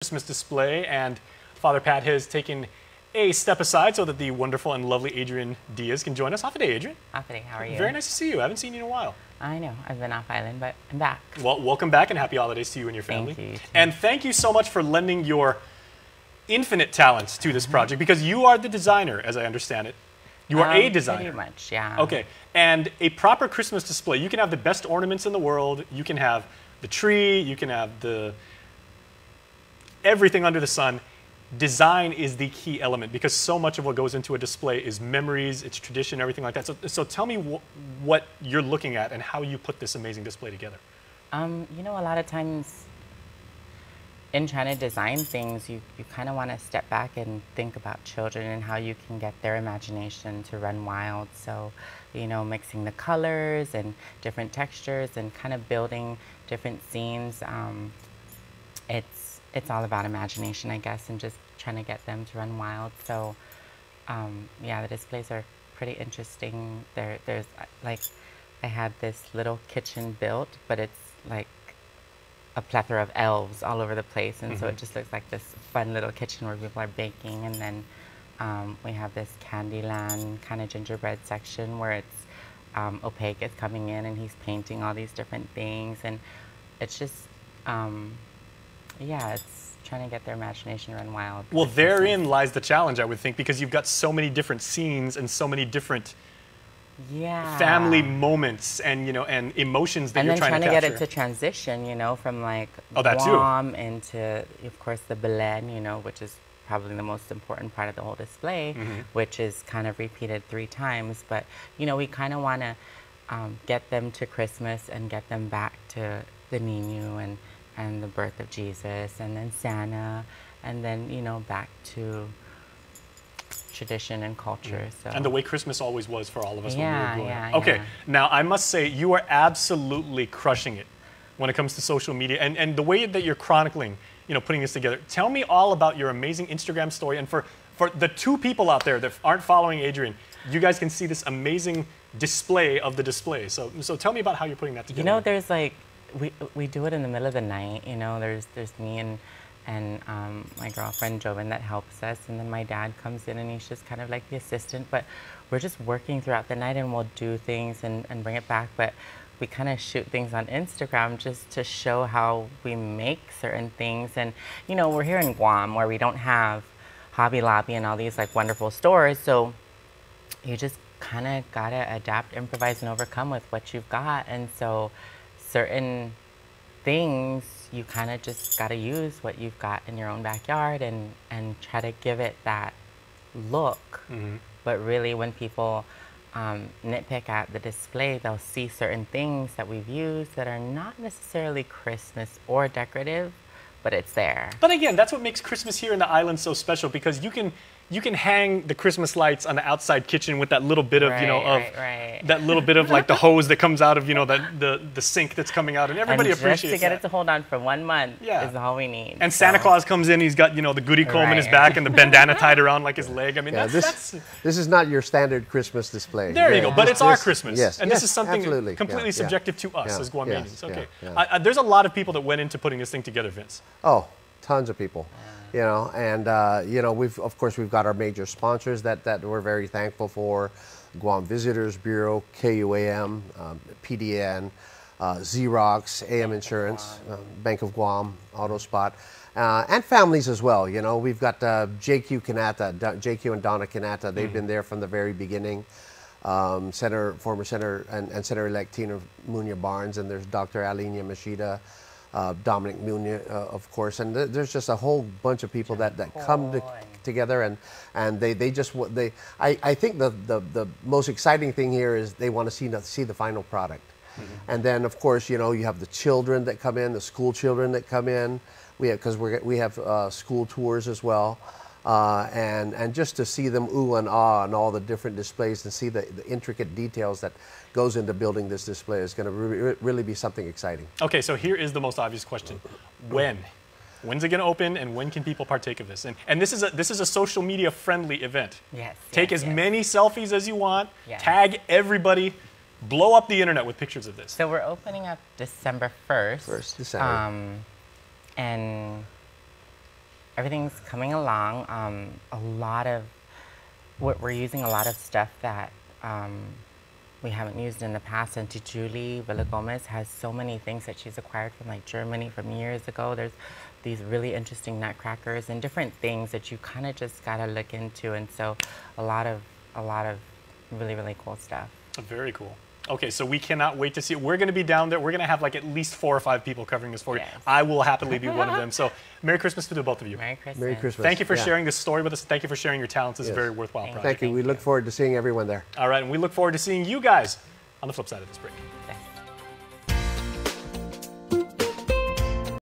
Christmas display, and Father Pat has taken a step aside so that the wonderful and lovely Adrian Diaz can join us. Half a day, Adrian. Half a day, how are you? Very nice to see you. I haven't seen you in a while. I know, I've been off island, but I'm back. Well, welcome back and happy holidays to you and your family. Thank you. And thank you so much for lending your infinite talents to this project, because you are the designer, as I understand it. You are a designer. Pretty much, yeah. Okay, and a proper Christmas display, you can have the best ornaments in the world, you can have the tree, you can have everything under the sun. Design is the key element, because so much of what goes into a display is memories, it's tradition, everything like that. So tell me what you're looking at and how you put this amazing display together. You know, a lot of times in trying to design things, you kind of want to step back and think about children and how you can get their imagination to run wild. So, you know, mixing the colors and different textures and kind of building different scenes. It's all about imagination, I guess, and just trying to get them to run wild. So, yeah, the displays are pretty interesting. There's like, I had this little kitchen built, but it's like a plethora of elves all over the place, and so it just looks like this fun little kitchen where people are baking. And then we have this Candyland kind of gingerbread section where it's Opaque is coming in and he's painting all these different things, and it's just yeah, it's trying to get their imagination run wild. Well, therein lies the challenge, I would think, because you've got so many different scenes and so many different family moments and, you know, and emotions that you're trying to capture. And then trying to get it to transition, you know, from like Guam into, of course, the Belen, you know, which is probably the most important part of the whole display, which is kind of repeated 3 times. But, you know, we kind of want to get them to Christmas and get them back to the Niño and the birth of Jesus, and then Santa, and then, you know, back to tradition and culture. So. And the way Christmas always was for all of us when we were growing up. Yeah. Okay, now I must say you are absolutely crushing it when it comes to social media and the way that you're chronicling, you know, putting this together. Tell me all about your amazing Instagram story, and for the 2 people out there that aren't following Adrian, you guys can see this amazing display of the display. So tell me about how you're putting that together. You know, there's like, we do it in the middle of the night, you know, there's me and my girlfriend Jovan that helps us, and then my dad comes in and he's just kind of like the assistant, but we're just working throughout the night, and we'll do things and bring it back, but we kind of shoot things on Instagram just to show how we make certain things. And, you know, we're here in Guam where we don't have Hobby Lobby and all these like wonderful stores, so you just kind of gotta adapt, improvise, and overcome with what you've got. And so certain things, you kind of just got to use what you've got in your own backyard and try to give it that look. But really, when people nitpick at the display, they'll see certain things that we've used that are not necessarily Christmas or decorative, but it's there. But again, that's what makes Christmas here in the island so special, because you can hang the Christmas lights on the outside kitchen with that little bit of, you know, that little bit of like the hose that comes out of, you know, the sink that's coming out, and everybody appreciates just to get it to hold on for 1 month is all we need. And Santa Claus comes in, he's got, you know, the goodie comb in his back and the bandana tied around like his leg. I mean, this is not your standard Christmas display. There you go, but it's our Christmas. Yes, and this is something completely subjective to us as Guamanians. Okay, there's a lot of people that went into putting this thing together, Vince. Oh, tons of people. You know, and you know, we've got our major sponsors that we're very thankful for: Guam Visitors Bureau, KUAM, PDN, Xerox, AM Insurance, Bank of Guam, AutoSpot, and families as well. You know, we've got JQ Kanata, JQ and Donna Kanata. They've been there from the very beginning. Former Senator and Senator-elect Tina Munya Barnes, and there's Dr. Alinia Machida. Dominic Munya, of course, and there's just a whole bunch of people that come together, and I think the most exciting thing here is they want to see the final product. And then, of course, you know, you have the children that come in, the school children that come in. We have school tours as well, and just to see them ooh and ah and all the different displays, and see the intricate details that goes into building this display is going to really be something exciting. Okay, so here is the most obvious question: when's it going to open, and when can people partake of this? And this is a social media friendly event. Yes. Take as many selfies as you want. Tag everybody. Blow up the internet with pictures of this. So we're opening up December 1st. December. And everything's coming along. We're using a lot of stuff that we haven't used in the past. And to Julie Villagomez has so many things that she's acquired from like Germany from years ago. There's these really interesting nutcrackers and different things that you kind of just gotta look into. And so a lot of really, really cool stuff. Very cool. Okay, so we cannot wait to see it. We're going to be down there. We're going to have like at least 4 or 5 people covering this for you. Yes. I will happily be one of them. So Merry Christmas to the both of you. Merry Christmas. Merry Christmas. Thank you for Yeah. sharing this story with us. Thank you for sharing your talents. This is a Yes. very worthwhile project. Thank you. We look forward to seeing everyone there. All right, and we look forward to seeing you guys on the flip side of this break.